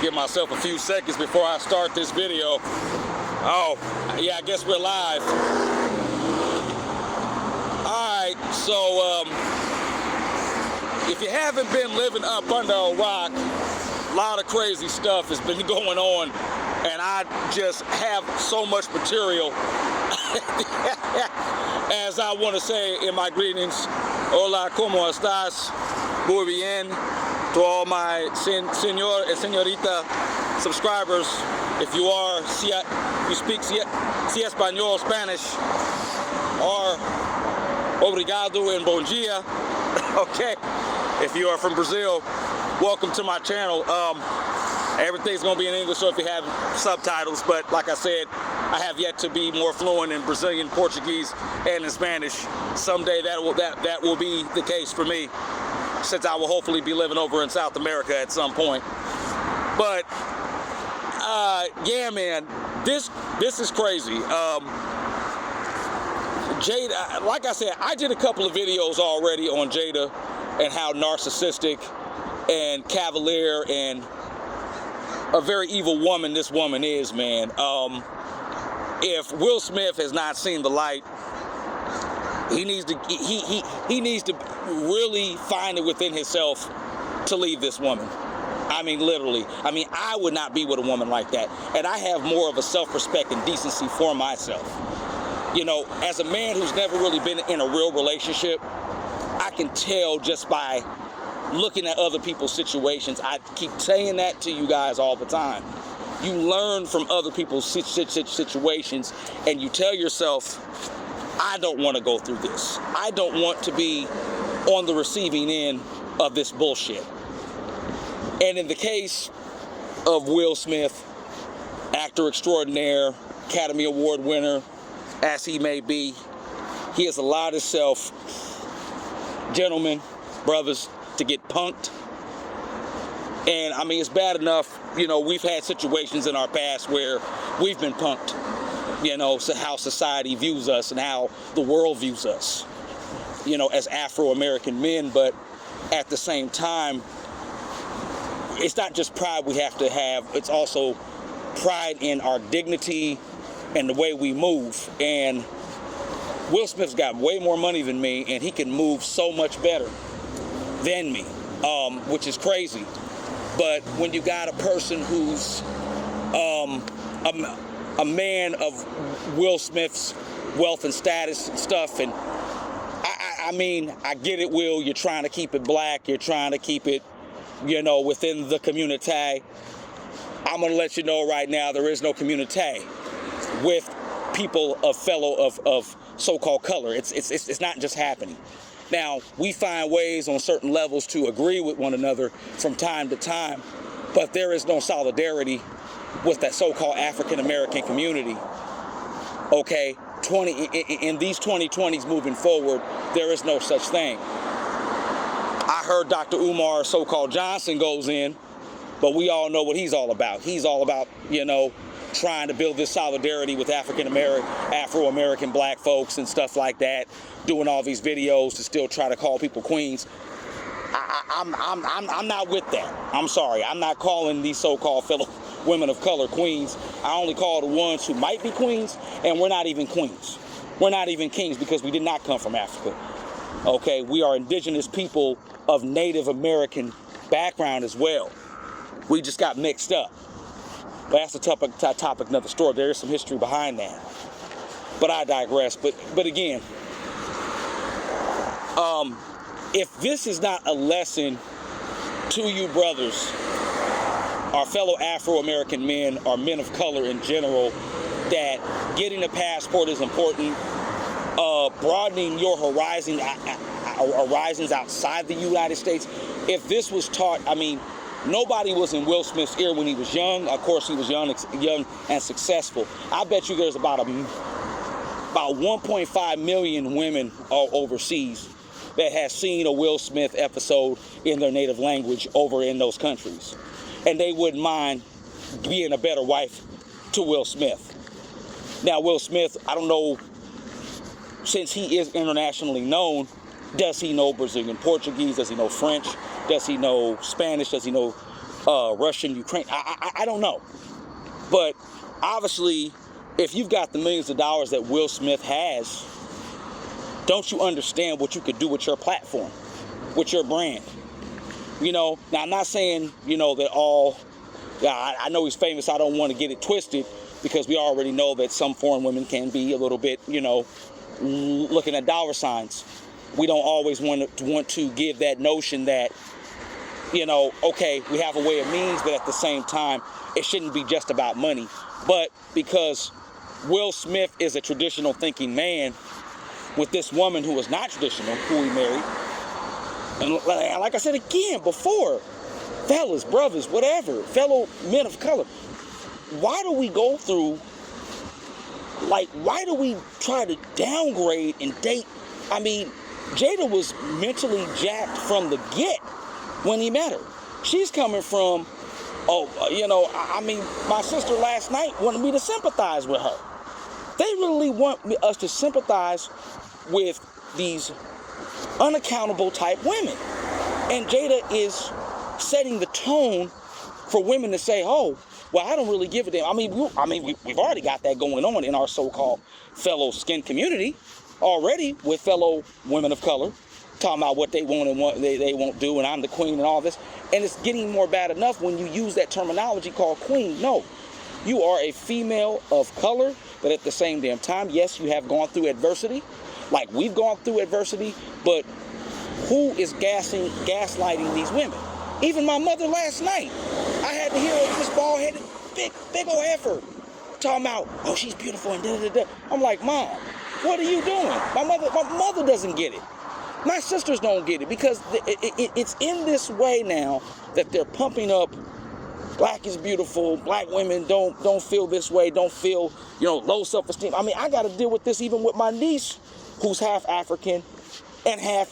Give myself a few seconds before I start this video. Oh, yeah, I guess we're live. Alright, so if you haven't been living up under a rock, a lot of crazy stuff has been going on, and I just have so much material. As I want to say in my greetings, hola, ¿cómo estás? Muy bien. To all my señor and señorita subscribers, if you are, you speak si español, Spanish, or obrigado and bom dia, okay? If you are from Brazil, welcome to my channel. Everything's gonna be in English, so if you have subtitles, but like I said, I have yet to be more fluent in Brazilian, Portuguese, and in Spanish. Someday that will be the case for me, since I will hopefully be living over in South America at some point. But yeah, man, this is crazy. Jada, like I said, I did a couple of videos already on Jada and how narcissistic and cavalier and a very evil woman this woman is, man. If Will Smith has not seen the light, he needs to really find it within himself to leave this woman. I mean, literally. I mean, I would not be with a woman like that. And I have more of a self-respect and decency for myself. You know, as a man who's never really been in a real relationship, I can tell just by looking at other people's situations. I keep saying that to you guys all the time. You learn from other people's situations, and you tell yourself, I don't want to go through this. I don't want to be on the receiving end of this bullshit. And in the case of Will Smith, actor extraordinaire, Academy Award winner, as he may be, he has allowed himself, gentlemen, brothers, to get punked. And I mean, it's bad enough, you know, we've had situations in our past where we've been punked. You know, so how society views us and how the world views us, you know, as Afro-American men. But at the same time, it's not just pride we have to have, it's also pride in our dignity and the way we move. And Will Smith's got way more money than me, and he can move so much better than me, which is crazy. But when you got a person who's a man of Will Smith's wealth and status and stuff, and I mean, I get it, Will, you're trying to keep it black, you're trying to keep it, you know, within the community. I'm gonna let you know right now, there is no community with people of so-called color. It's not just happening. Now, we find ways on certain levels to agree with one another from time to time, but there is no solidarity with that so-called African-American community. Okay, in these 2020s moving forward, there is no such thing. I heard Dr. Umar so-called Johnson goes in, but we all know what he's all about. He's all about, you know, trying to build this solidarity with Afro-American black folks and stuff like that, doing all these videos to still try to call people queens. I'm not with that. I'm sorry. I'm not calling these so-called fellow women of color queens. I only call the ones who might be queens, and we're not even queens. We're not even kings because we did not come from Africa. Okay, we are indigenous people of Native American background as well. We just got mixed up. But that's a topic, another story. There is some history behind that. But I digress. But again, if this is not a lesson to you brothers, our fellow Afro-American men, or men of color in general, that getting a passport is important, broadening your horizons outside the United States, if this was taught, I mean, nobody was in Will Smith's ear when he was young. Of course, he was young and successful. I bet you there's about 1.5 million women all overseas that has seen a Will Smith episode in their native language over in those countries. And they wouldn't mind being a better wife to Will Smith. Now, Will Smith, I don't know, since he is internationally known, does he know Brazilian Portuguese? Does he know French? Does he know Spanish? Does he know Russian, Ukraine. I don't know. But obviously, if you've got the millions of dollars that Will Smith has, don't you understand what you could do with your platform, with your brand? You know, now I'm not saying, you know, that all, yeah, I know he's famous. I don't want to get it twisted, because we already know that some foreign women can be a little bit, you know, looking at dollar signs. We don't always want to give that notion that, you know, okay, we have a way of means, but at the same time, it shouldn't be just about money. But because Will Smith is a traditional thinking man with this woman who is not traditional, who he married, and like I said again before, fellas, brothers, whatever, fellow men of color, why do we go through, like, why do we try to downgrade and date? I mean, Jada was mentally jacked from the get when he met her. She's coming from, you know, I mean, my sister last night wanted me to sympathize with her. They really want us to sympathize with these unaccountable type women. And Jada is setting the tone for women to say, oh, well, I don't really give a damn. I mean, we've already got that going on in our so-called fellow skin community already, with fellow women of color talking about what they want and what they won't do, and I'm the queen and all this. And it's getting more bad enough when you use that terminology called queen. No, you are a female of color, but at the same damn time, yes, you have gone through adversity, like we've gone through adversity, but who is gaslighting these women? Even my mother last night, I had to hear this bald-headed, big old heifer talking about, oh, she's beautiful and da-da-da-da. I'm like, Mom, what are you doing? My mother doesn't get it. My sisters don't get it, because it's in this way now that they're pumping up black is beautiful, black women don't feel this way, don't feel, you know, low self-esteem. I mean, I got to deal with this even with my niece, who's half African and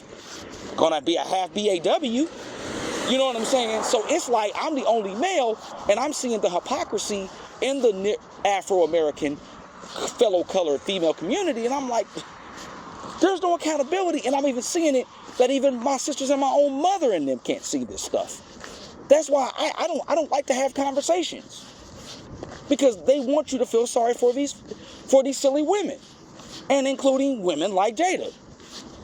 gonna be a half BAW. You know what I'm saying? So it's like I'm the only male, and I'm seeing the hypocrisy in the Afro-American fellow colored female community, and I'm like, there's no accountability. And I'm even seeing it that even my sisters and my own mother and them can't see this stuff. That's why I don't like to have conversations, because they want you to feel sorry for these silly women, and including women like Jada.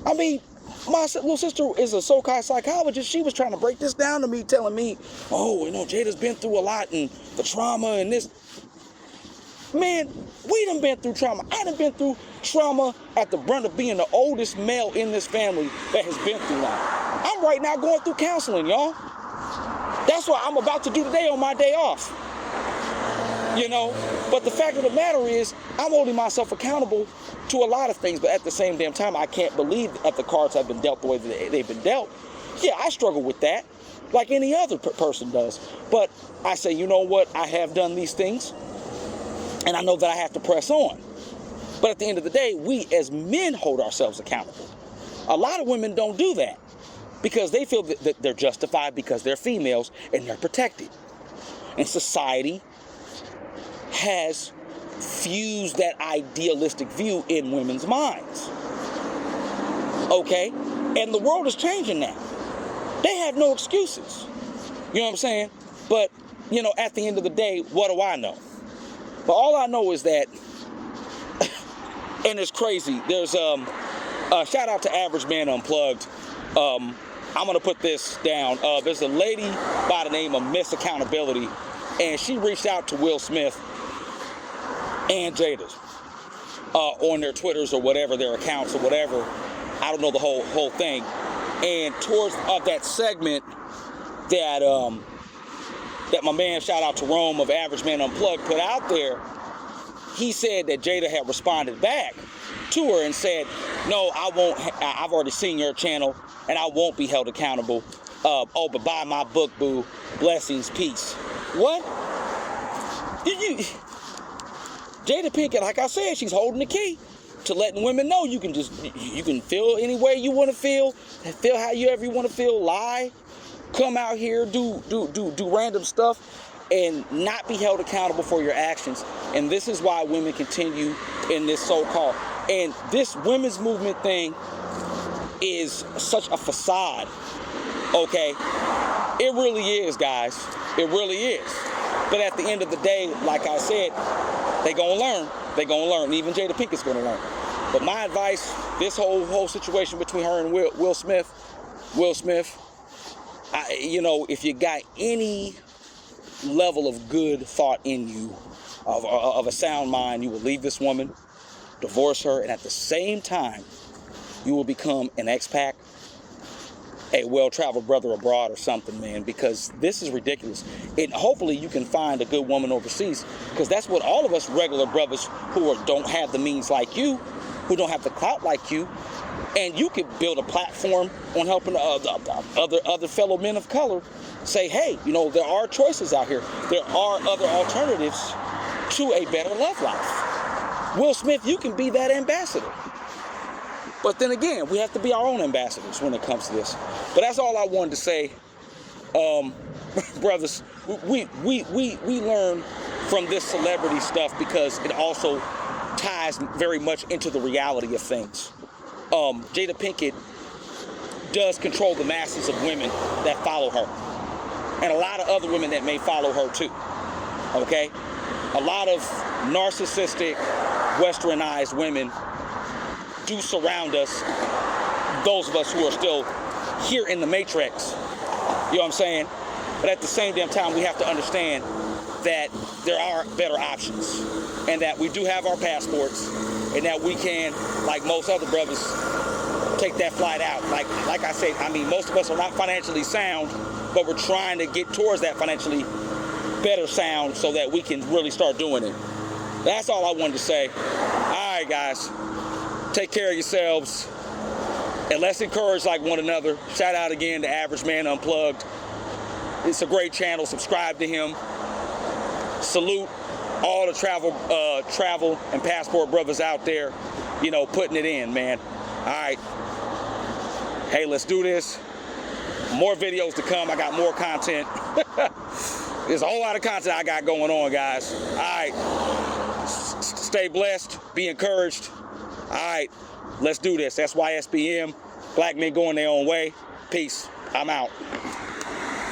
I mean, my little sister is a so-called psychologist. She was trying to break this down to me, telling me, oh, you know, Jada's been through a lot, and the trauma and this. Man, we done been through trauma. I done been through trauma at the brunt of being the oldest male in this family that has been through that. I'm right now going through counseling, y'all. That's what I'm about to do today on my day off. You know, but the fact of the matter is, I'm holding myself accountable to a lot of things, but at the same damn time, I can't believe that the cards have been dealt the way that they've been dealt. Yeah, I struggle with that, like any other person does. But I say, you know what? I have done these things, and I know that I have to press on. But at the end of the day, we as men hold ourselves accountable. A lot of women don't do that, because they feel that they're justified because they're females and they're protected. And society has fused that idealistic view in women's minds. Okay? And the world is changing now. They have no excuses. You know what I'm saying? But, you know, at the end of the day, what do I know? But all I know is that, and it's crazy, there's shout out to Average Man Unplugged. I'm going to put this down. There's a lady by the name of Miss Accountability, and she reached out to Will Smith and Jada on their Twitters or whatever, their accounts or whatever. I don't know the whole thing. And towards that segment that that my man, shout out to Rome of Average Man Unplugged, put out there, he said that Jada had responded back to her and said, no, I won't, I've already seen your channel and I won't be held accountable. Oh, but buy my book, boo. Blessings, peace. What? Jada Pinkett, like I said, she's holding the key to letting women know you can feel any way you want to feel how you ever want to feel, lie, come out here, do random stuff, and not be held accountable for your actions. And this is why women continue in this so-called, and this women's movement thing is such a facade, okay? It really is, guys. It really is. But at the end of the day, like I said, they gonna learn. They gonna learn. Even Jada Pinkett's gonna learn. But my advice, this whole situation between her and Will Smith, you know, if you got any level of good thought in you, of a sound mind, you will leave this woman, divorce her, and at the same time, you will become an expat, a well-traveled brother abroad or something, man, because this is ridiculous. And hopefully you can find a good woman overseas, because that's what all of us regular brothers who don't have the means like you, who don't have the clout like you, and you could build a platform on helping other fellow men of color say, hey, you know, there are choices out here. There are other alternatives to a better love life. Will Smith, you can be that ambassador. But then again, we have to be our own ambassadors when it comes to this. But that's all I wanted to say. Brothers, we learn from this celebrity stuff because it also ties very much into the reality of things. Jada Pinkett does control the masses of women that follow her. And a lot of other women that may follow her too. Okay? A lot of narcissistic, westernized women do surround us, those of us who are still here in the matrix. You know what I'm saying? But at the same damn time, we have to understand that there are better options, and that we do have our passports, and that we can, like most other brothers, take that flight out. Like I said, I mean, most of us are not financially sound, but we're trying to get towards that financially better sound so that we can really start doing it. That's all I wanted to say. All right, guys. Take care of yourselves, and let's encourage like one another. Shout out again to Average Man Unplugged. It's a great channel. Subscribe to him. Salute all the travel and passport brothers out there, you know, putting it in, man. All right. Hey, let's do this. More videos to come. I got more content. There's a whole lot of content I got going on, guys. All right. Stay blessed. Be encouraged. All right, let's do this. SYSBM, black men going their own way. Peace. I'm out.